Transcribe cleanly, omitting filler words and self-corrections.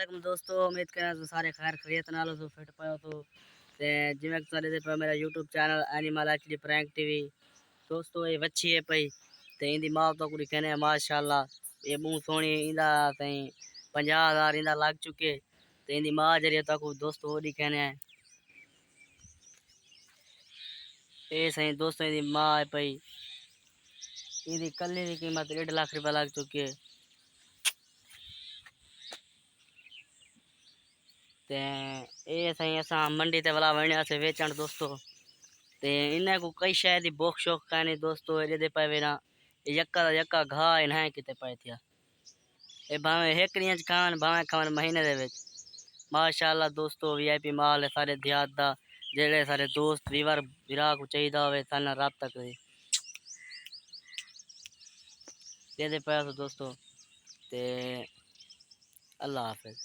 वालेकुम दोस्तों, उम्मीद करना तो सारे खैर खैरियत नाल हो फिट पाओ तो ते जिवें कि तुहाडे पे मेरा YouTube channel animal HD prank TV दोस्तों ये वच्छी है पई ते इंदी मां तो कुड़ी कहने माशाल्लाह ये मुंह सोहनी इंदा तई 50,000 इंदा लग चुके ते इंदी मां जरिए तक दोस्तों ओडी कहने ए सही दोस्तों इंदी मां है पई इंदी कल्ले की कीमत 1.5 लाख रुपया लग चुकी है ते ए सही असा मंडी ते वाला वणिया से वेचण दोस्तों ते इन्हें को कई शायद बोख शोक काने दोस्तों जे पे वेना यक्का यक्का घा इन्हें किते पाए थिया ए भावे हेकड़ियां खान भावे खान महीने दे विच माशाल्लाह दोस्तों वीआईपी माल है सारे देहात दा जेड़े सारे दोस्त वीवर विरा को चाहिदा होवे थाना राब्ता करे दे पे दोस्तों ते अल्लाह हाफिज।